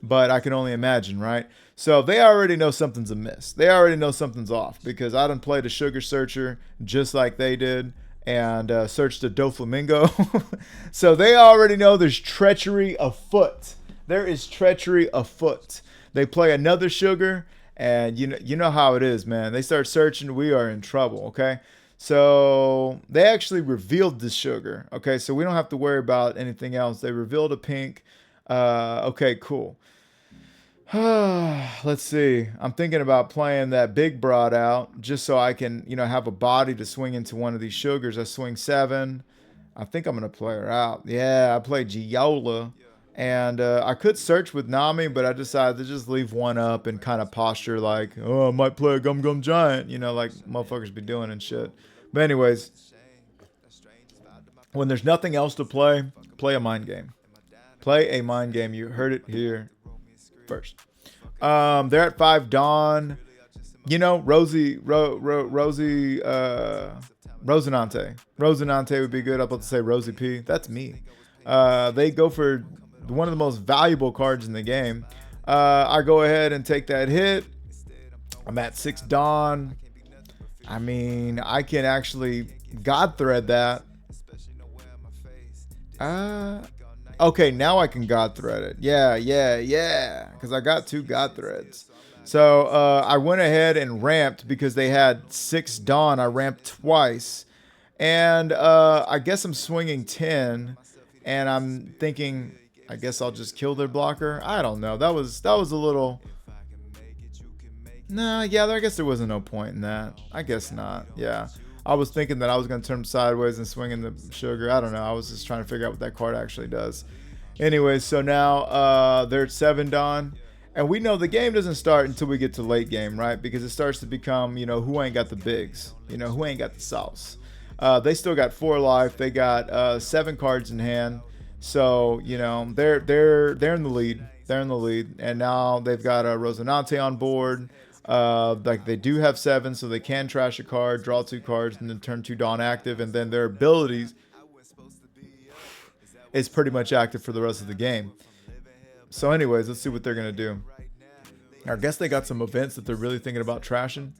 but I can only imagine, right? So they already know something's amiss. They already know something's off because I done played a Sugar Searcher just like they did, and searched a Doflamingo. So they already know there's treachery afoot. There is treachery afoot. They play another sugar, and you know how it is, man. They start searching, we are in trouble, okay? So they actually revealed this sugar, okay? So we don't have to worry about anything else. They revealed a pink. Okay, cool. Let's see. I'm thinking about playing that big broad out just so I can, have a body to swing into one of these sugars. I swing 7. I think I'm going to play her out. Yeah, I play Giola. And I could search with Nami, but I decided to just leave one up and kind of posture like, oh, I might play a Gum Gum Giant, like motherfuckers be doing and shit. But anyways, when there's nothing else to play, play a mind game. Play a mind game. You heard it here first. They're at 5 Dawn. Rosi, Rosinante. Rosinante would be good. I'm about to say Rosie P. That's me. They go for one of the most valuable cards in the game. I go ahead and take that hit. I'm at 6 Dawn. I mean, I can actually God Thread that. Okay, now I can God Thread it. Yeah. Because I got 2 God Threads. So I went ahead and ramped because they had 6 Dawn. I ramped twice. And I guess I'm swinging 10. And I'm thinking, I guess I'll just kill their blocker. I don't know. That was a little... Nah, yeah, I guess there wasn't no point in that. I guess not. Yeah. I was thinking that I was going to turn them sideways and swing in the sugar. I don't know. I was just trying to figure out what that card actually does. Anyways, so now they're at 7 Dawn. And we know the game doesn't start until we get to late game, right? Because it starts to become, who ain't got the bigs? Who ain't got the sauce? They still got 4 life. They got 7 cards in hand. So, they're in the lead. They're in the lead. And now they've got Rosinante on board. Like they do have 7, so they can trash a card, draw 2 cards, and then turn 2 Dawn active. And then their abilities is pretty much active for the rest of the game. So anyways, let's see what they're going to do. I guess they got some events that they're really thinking about trashing.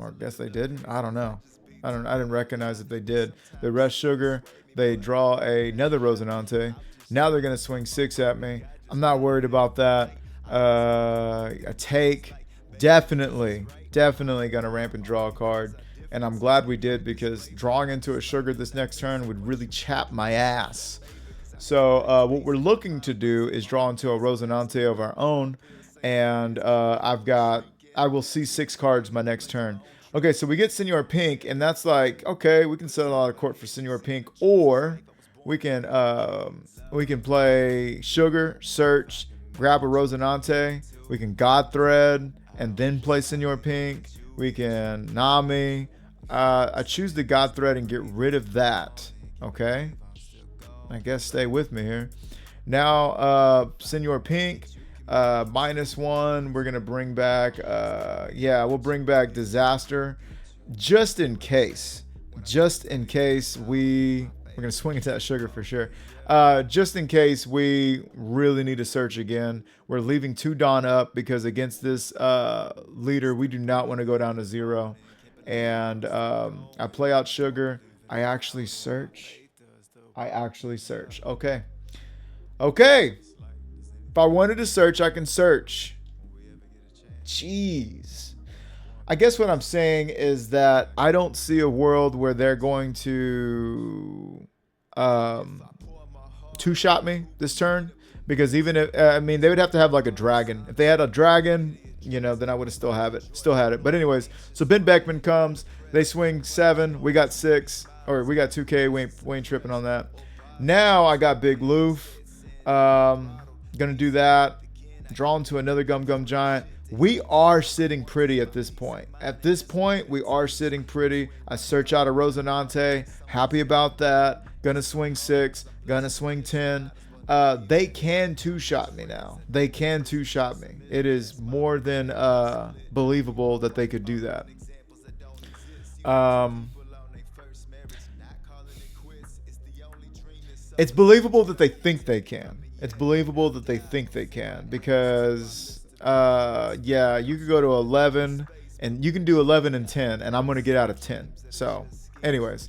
Or I guess they didn't. I don't know. I didn't recognize if they did. They rest sugar. They draw another Rosinante. Now they're going to swing 6 at me. I'm not worried about that. A take. Definitely going to ramp and draw a card. And I'm glad we did because drawing into a sugar this next turn would really chap my ass. So what we're looking to do is draw into a Rosinante of our own. And I will see 6 cards my next turn. Okay, so we get Senor Pink, and that's like, okay, we can settle out of court for Senor Pink, or we can play Sugar, Search, grab a Rosinante. We can God Thread, and then play Senor Pink. We can Nami. I choose the God Thread and get rid of that. Okay, I guess stay with me here. Now, Senor Pink. -1, we're gonna bring back we'll bring back Disaster just in case we're gonna swing into that sugar for sure, just in case we really need to search again. We're leaving 2 Dawn up because against this leader we do not want to go down to 0. And I play out sugar. I actually search. Okay. If I wanted to search, I can search. Jeez. I guess what I'm saying is that I don't see a world where they're going to 2-shot me this turn. Because even if, they would have to have like a dragon. If they had a dragon, then I would have still had it. But anyways, so Ben Beckman comes. They swing 7. We got 6. Or we got 2K. We ain't tripping on that. Now I got Big Loof. Gonna do that. Draw into another Gum Gum Giant. We are sitting pretty at this point. We are sitting pretty. I search out a Rosinante. Happy about that. Gonna swing 6. Gonna swing 10. They can 2-shot me now. They can 2-shot me. It is more than believable that they could do that. It's believable that they think they can. Because you could go to 11 and you can do 11 and 10 and I'm going to get out of 10. So Anyways,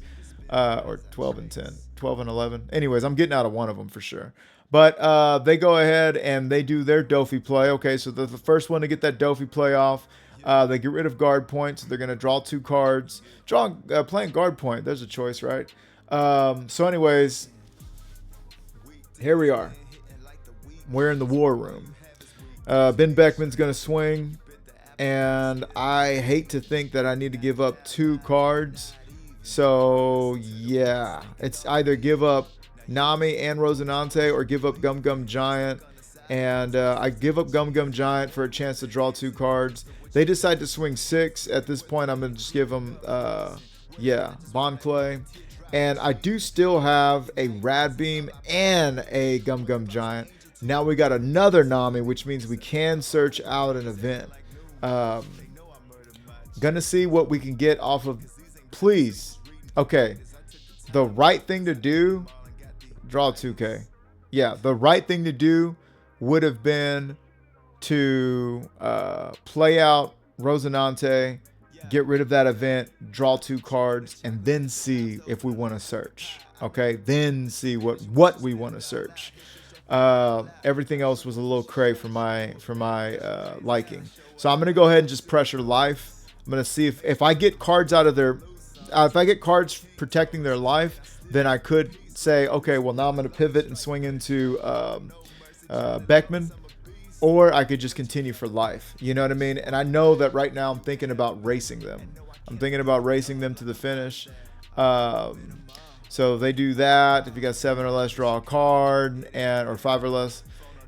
or 12 and 10, 12 and 11. Anyways, I'm getting out of one of them for sure. But they go ahead and they do their Dofi play. Okay, so they're the first one to get that Dofi play off. They get rid of guard point, so they're going to draw 2 cards. Playing guard point, there's a choice, right? So anyways, here we are. We're in the war room. Ben Beckman's going to swing, and I hate to think that I need to give up 2 cards. So, yeah, it's either give up Nami and Rosinante or give up Gum Gum Giant. And I give up Gum Gum Giant for a chance to draw 2 cards. They decide to swing 6. At this point, I'm going to just give them, Bond Clay. And I do still have a Rad Beam and a Gum Gum Giant. Now we got another Nami, which means we can search out an event. Gonna see what we can get off of. Please. Okay. The right thing to do, draw 2K. Yeah, the right thing to do would have been to play out Rosinante, get rid of that event, draw 2 cards, and then see if we want to search. Okay, then see what we want to search. Everything else was a little cray for my liking. So I'm gonna go ahead and just pressure life. I'm gonna see if I get cards out of their, if I get cards protecting their life, then I could say, okay, well now I'm gonna pivot and swing into Beckman, or I could just continue for life. You know what I mean? And I know that right now I'm thinking about racing them. I'm thinking about racing them to the finish. So they do that. If you got 7 or less, draw a card, or 5 or less.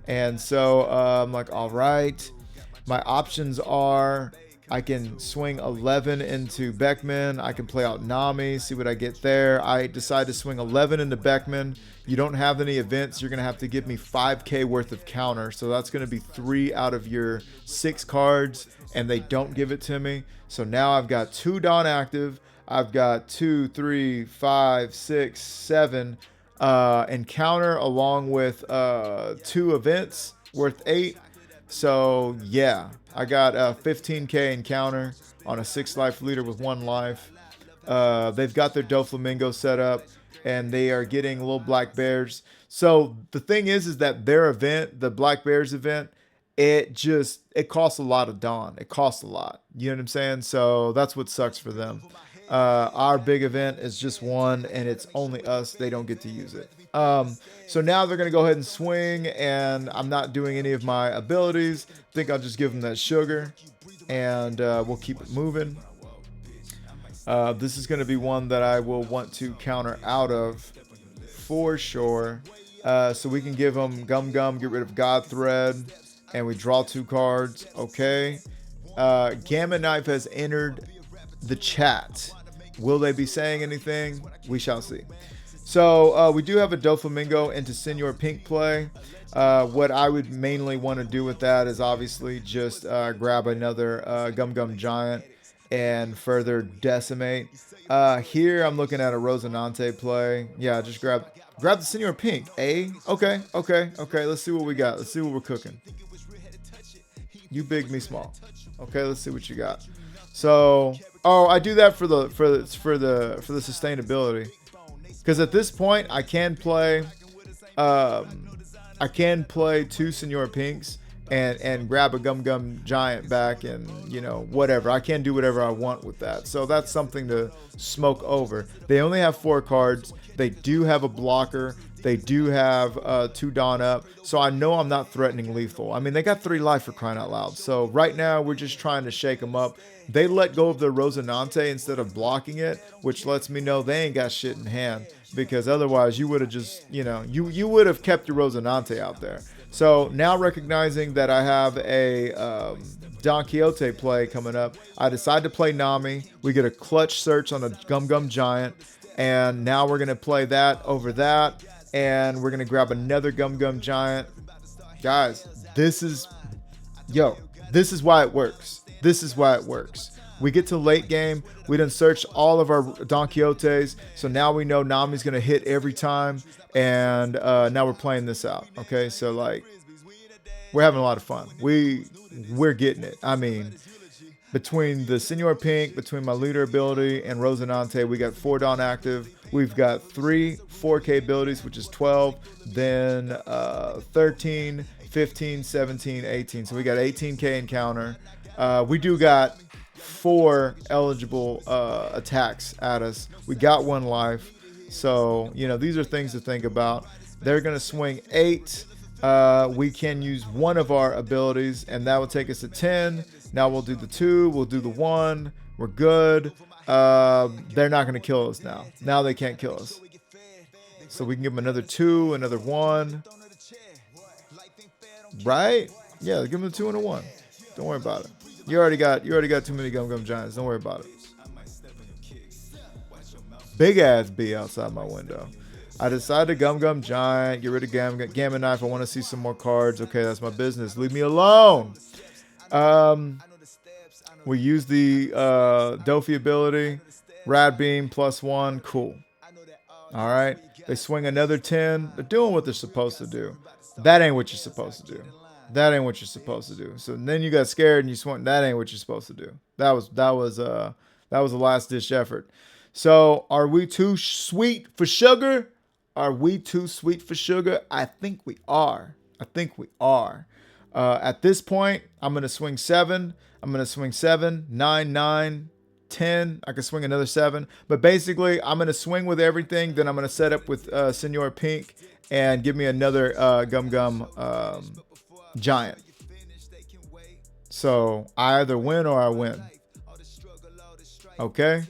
And so I'm like, all right. My options are I can swing 11 into Beckman. I can play out Nami, see what I get there. I decide to swing 11 into Beckman. You don't have any events. You're going to have to give me 5K worth of counter. So that's going to be 3 out of your 6 cards, and they don't give it to me. So now I've got 2 Dawn active. I've got 2, 3, 5, 6, 7 encounter along with 2 events worth 8. So yeah, I got a 15K encounter on a 6 life leader with 1 life. They've got their Doflamingo set up, and they are getting little black bears. So the thing is that their event, the Black Bears event, it costs a lot of Dawn. It costs a lot. You know what I'm saying? So that's what sucks for them. Our big event is just 1, and it's only us. They don't get to use it. So now they're going to go ahead and swing, and I'm not doing any of my abilities. I think I'll just give them that sugar, and we'll keep it moving. This is going to be one that I will want to counter out of for sure. So we can give them Gum Gum, get rid of God Thread, and we draw 2 cards. Okay. Gamma Knife has entered the chat. Will they be saying anything? We shall see. So we do have a Doflamingo into Senor Pink play. What I would mainly want to do with that is obviously just grab another Gum Gum Giant and further decimate. Here I'm looking at a Rosinante play. Yeah, just grab the Senor Pink. Okay. Let's see what we got. Let's see what we're cooking. You big, me small. Okay, let's see what you got. So, I do that for the sustainability, because at this point I can play 2 Senor Pinks and grab a Gum Gum Giant back, and whatever. I can do whatever I want with that. So that's something to smoke over. They only have 4 cards. They do have a blocker. They do have 2 Dawn up. So I know I'm not threatening lethal. I mean, they got 3 life, for crying out loud. So right now we're just trying to shake them up. They let go of their Rosinante instead of blocking it, which lets me know they ain't got shit in hand, because otherwise you would have just, you would have kept your Rosinante out there. So now, recognizing that I have a Don Quixote play coming up, I decide to play Nami. We get a clutch search on a Gum Gum Giant, and now we're going to play that over that, and we're going to grab another Gum Gum Giant. Guys, this is why it works. This is why it works. We get to late game. We done searched all of our Don Quixotes. So now we know Nami's going to hit every time. And now we're playing this out. Okay, so like, we're having a lot of fun. We're getting it. I mean, between the Senor Pink, between my leader ability and Rosinante, we got 4 Dawn active. We've got 3 4K abilities, which is 12, then 13, 15, 17, 18. So we got 18K encounter. We do got 4 eligible attacks at us. We got 1 life. So, you know, these are things to think about. They're going to swing 8. We can use one of our abilities, and that will take us to 10. Now we'll do the 2. We'll do the 1. We're good. They're not going to kill us now. Now they can't kill us. So we can give them another 2, another 1. Right? Yeah, give them a 2 and a 1. Don't worry about it. You already got too many Gum Gum Giants. Don't worry about it. Big ass bee outside my window. I decided to Gum Gum Giant, get rid of Gamma Knife. I want to see some more cards. Okay, that's my business. Leave me alone. We use the Dofi ability. Rad Beam +1. Cool. All right. They swing another 10. They're doing what they're supposed to do. That ain't what you're supposed to do. That ain't what you're supposed to do. So then you got scared and you swung. That ain't what you're supposed to do. That was a last ditch effort. So are we too sweet for sugar? Are we too sweet for sugar? I think we are. At this point, I'm going to swing 7. I'm going to swing 7, 9, 9, 10. I can swing another 7. But basically, I'm going to swing with everything. Then I'm going to set up with Senor Pink and give me another Gum Gum Giant. So I either win or I win. Okay?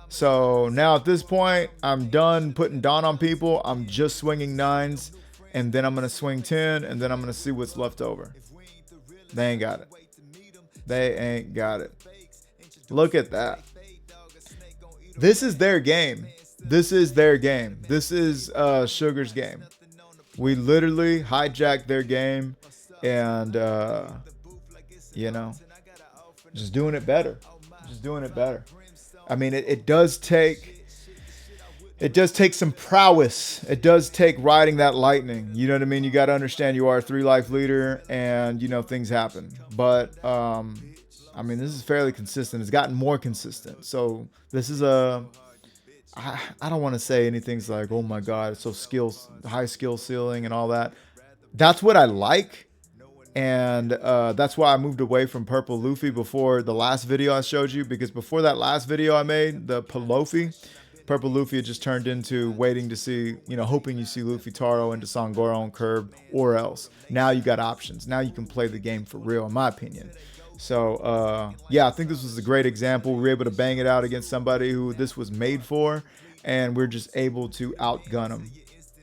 So now at this point, I'm done putting Dawn on people. I'm just swinging 9s. And then I'm going to swing 10. And then I'm going to see what's left over. They ain't got it. They ain't got it. Look at that. This is their game. This is their game. This is Sugar's game. We literally hijacked their game. And, you know, just doing it better. Just doing it better. I mean, it does take some prowess. It does take riding that lightning. You know what I mean? You got to understand you are a 3-life leader and, you know, things happen. But, I mean, this is fairly consistent. It's gotten more consistent. So this is I don't want to say anything's like, oh my God, it's so high skill ceiling and all that. That's what I like. And that's why I moved away from Purple Luffy before the last video I showed you. Because before that last video I made, the Luffy, Purple Luffy had just turned into waiting to see, you know, hoping you see Luffy Taro into Sangoro on Curb or else. Now you got options. Now you can play the game for real, in my opinion. So, yeah, I think this was a great example. We were able to bang it out against somebody who this was made for. And we're just able to outgun them.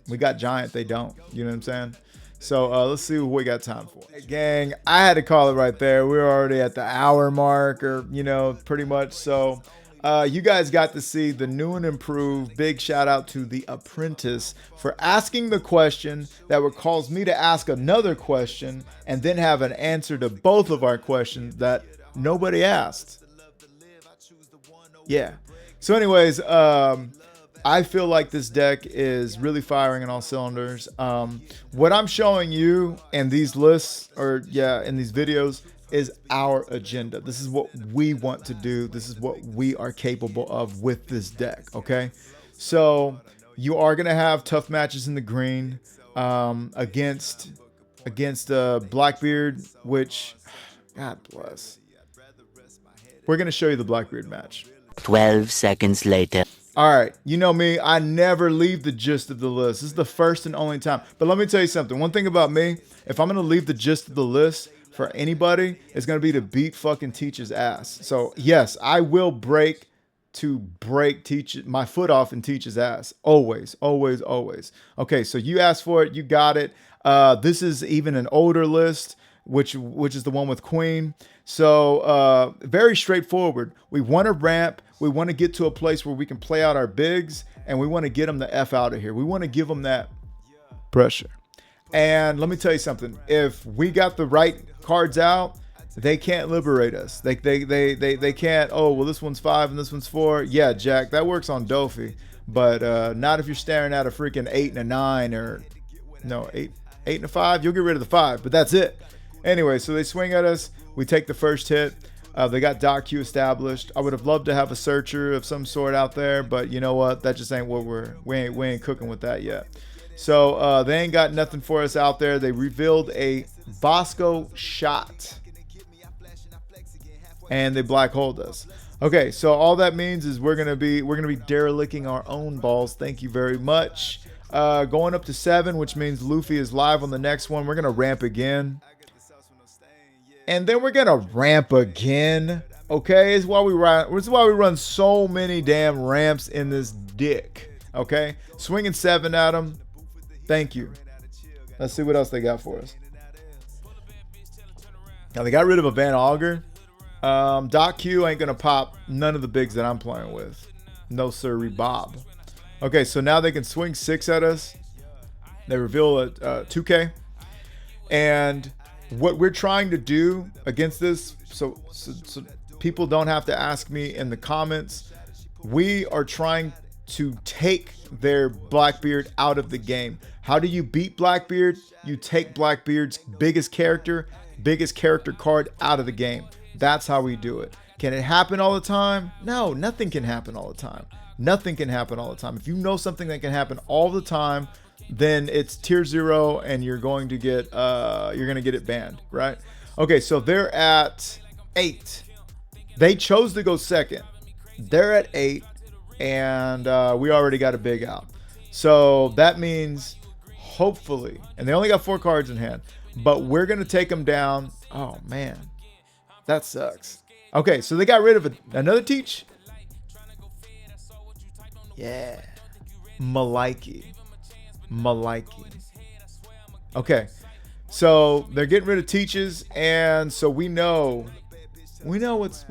We got Giant, they don't. You know what I'm saying? So let's see what we got time for. Hey, gang, I had to call it right there. We're already at the hour mark, or, you know, pretty much. So you guys got to see the new and improved. Big shout out to The Apprentice for asking the question that would cause me to ask another question and then have an answer to both of our questions that nobody asked. Yeah. So anyways, I feel like this deck is really firing in all cylinders. What I'm showing you in these lists, or yeah, in these videos, is our agenda. This is what we want to do. This is what we are capable of with this deck. Okay, so you are gonna have tough matches in the green against Blackbeard, which, God bless. We're gonna show you the Blackbeard match. 12 seconds later. All right, you know me, I never leave the gist of the list. This is the first and only time. But let me tell you something. One thing about me, if I'm going to leave the gist of the list for anybody, it's going to be to beat fucking Teach's ass. So, yes, I will break my foot off and Teach's ass. Always, always, always. Okay, so you asked for it. You got it. This is even an older list, which is the one with Queen. So very straightforward. We want to ramp. We want to get to a place where we can play out our bigs, and we want to get them the F out of here. We want to give them that pressure. And let me tell you something. If we got the right cards out, they can't liberate us. They can't, oh, well, this one's 5 and this one's 4. Yeah, Jack, that works on Dofi. But not if you're staring at a freaking 8 and a 9, or no, 8 and a 5. You'll get rid of the 5, but that's it. Anyway, so they swing at us. We take the first hit. They got Doc Q established. I would have loved to have a searcher of some sort out there, but you know what? That just ain't what we ain't cooking with that yet. So they ain't got nothing for us out there. They revealed a Bosco shot, and they black holed us. Okay, so all that means is we're gonna be derelicting our own balls. Thank you very much. Going up to 7, which means Luffy is live on the next one. We're gonna ramp again, and then we're gonna ramp again. Okay, it's why we run so many damn ramps in this dick. Okay, swinging 7 at them. Thank you. Let's see what else they got for us. Now they got rid of a Van Auger. Doc Q ain't gonna pop none of the bigs that I'm playing with. No sirree, Bob. Okay, so now they can swing 6 at us. They reveal a 2K, and what we're trying to do against this, so people don't have to ask me in the comments. We are trying to take their Blackbeard out of the game. How do you beat Blackbeard? You take Blackbeard's biggest character card out of the game. That's how we do it. Can it happen all the time? No, nothing can happen all the time. Nothing can happen all the time. If you know something that can happen all the time, then it's tier 0 and you're going to get it banned, right? Okay, so they're at 8. They chose to go second. They're at 8, and we already got a big out. So that means hopefully, and they only got 4 cards in hand, but we're gonna take them down. Oh man, that sucks. Okay, so they got rid of another teach. Yeah, Maliki. Okay, so they're getting rid of teaches, and so we know what's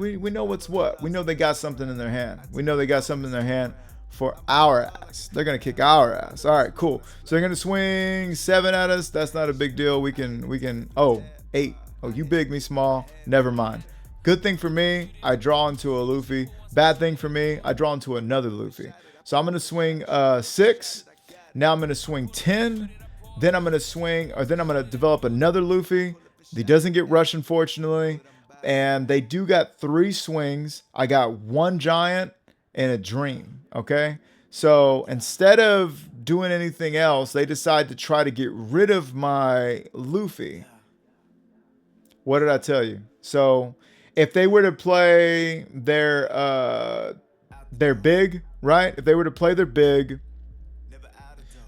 what. We know they got something in their hand. We know they got something in their hand for our ass. They're gonna kick our ass. All right, cool. So they're gonna swing 7 at us. That's not a big deal. We can. Oh, 8. Oh, you big, me small. Never mind. Good thing for me, I draw into a Luffy. Bad thing for me, I draw into another Luffy. So I'm gonna swing 6. Now I'm gonna swing 10. Then I'm gonna develop another Luffy. He doesn't get rushed, unfortunately. And they do got 3 swings. I got 1 giant and a dream. Okay, so instead of doing anything else, they decide to try to get rid of my Luffy. What did I tell you? So if they were to play their big, right? If they were to play their big,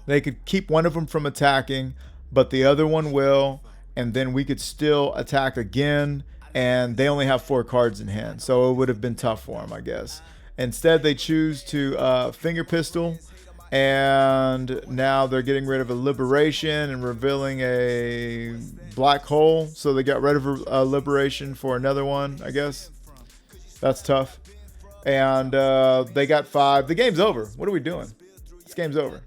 they could keep one of them from attacking, but the other one will, and then we could still attack again, and they only have 4 cards in hand, so it would have been tough for them, I guess. Instead, they choose to finger pistol, and now they're getting rid of a liberation and revealing a black hole. So they got rid of a liberation for another one, I guess. That's tough. And they got 5. The game's over. What are we doing? This game's over.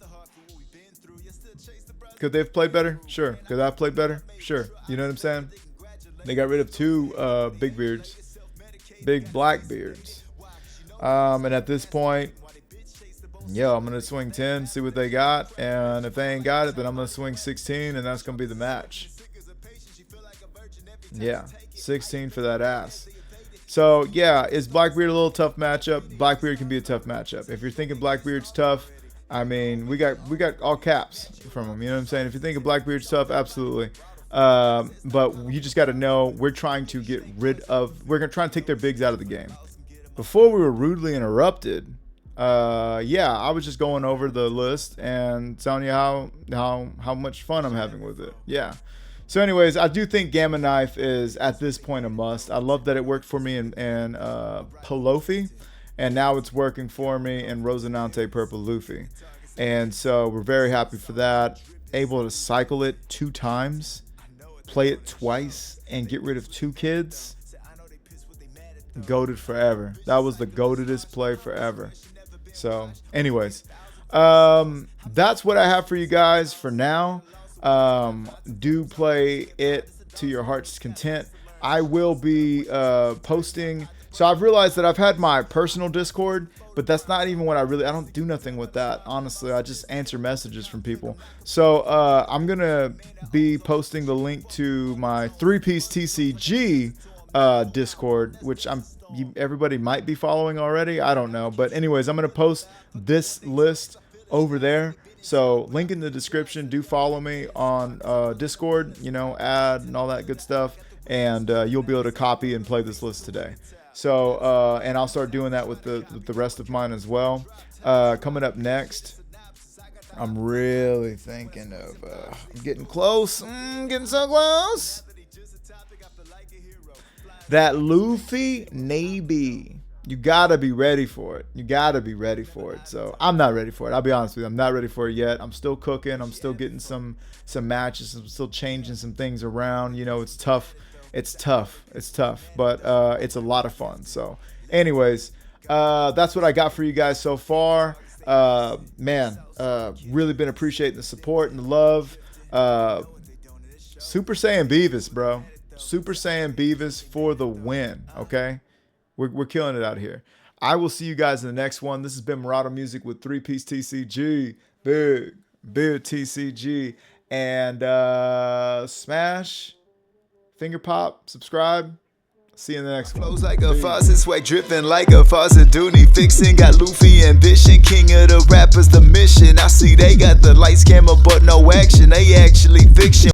Could they have played better? Sure. Could I have played better? Sure. You know what I'm saying? They got rid of 2 big beards. Big Blackbeards. And at this point, yeah, I'm going to swing 10, see what they got. And if they ain't got it, then I'm going to swing 16, and that's going to be the match. Yeah, 16 for that ass. So, yeah, is Blackbeard a little tough matchup? Blackbeard can be a tough matchup. If you're thinking Blackbeard's tough, I mean, we got all caps from him. You know what I'm saying? If you're thinking Blackbeard's tough, absolutely. But you just got to know we're trying to we're going to try and take their bigs out of the game. Before we were rudely interrupted, yeah, I was just going over the list and telling you how much fun I'm having with it. Yeah. So anyways, I do think Gamma Knife is at this point a must. I love that it worked for me in Palofi, and now it's working for me in Rosinante Purple Luffy. And so we're very happy for that. Able to cycle it 2 times, play it twice, and get rid of 2 kids. Goated forever. That was the goatedest play forever. So anyways, that's what I have for you guys for now. Do play it to your heart's content. I will be posting. So I've realized that I've had my personal Discord, but that's not even what I don't do nothing with that. Honestly, I just answer messages from people. So I'm going to be posting the link to my 3-piece TCG Discord, which everybody might be following already. I don't know, but anyways, I'm gonna post this list over there. So link in the description. Do follow me on Discord. You know, add and all that good stuff, and you'll be able to copy and play this list today. So and I'll start doing that with the rest of mine as well. Coming up next, I'm really thinking of. I'm getting close. Getting so close. That Luffy Navy. You gotta be ready for it. You gotta be ready for it. So I'm not ready for it. I'll be honest with you. I'm not ready for it yet. I'm still cooking. I'm still getting some matches. I'm still changing some things around. You know, it's tough. It's tough. It's tough. But it's a lot of fun. So anyways, that's what I got for you guys so far. Man, really been appreciating the support and the love. Super Saiyan Beavis, bro. Super Saiyan Beavis for the win. Okay, we're killing it out here. I will see you guys in the next one. This has been Murado Music with 3-Piece TCG, big TCG, and smash, finger pop, subscribe. See you in the next one. Flows like a faucet, swag dripping like a faucet. Dooney fixing, got Luffy ambition, king of the rappers, the mission. I see they got the lights, camera, but no action. They actually fiction.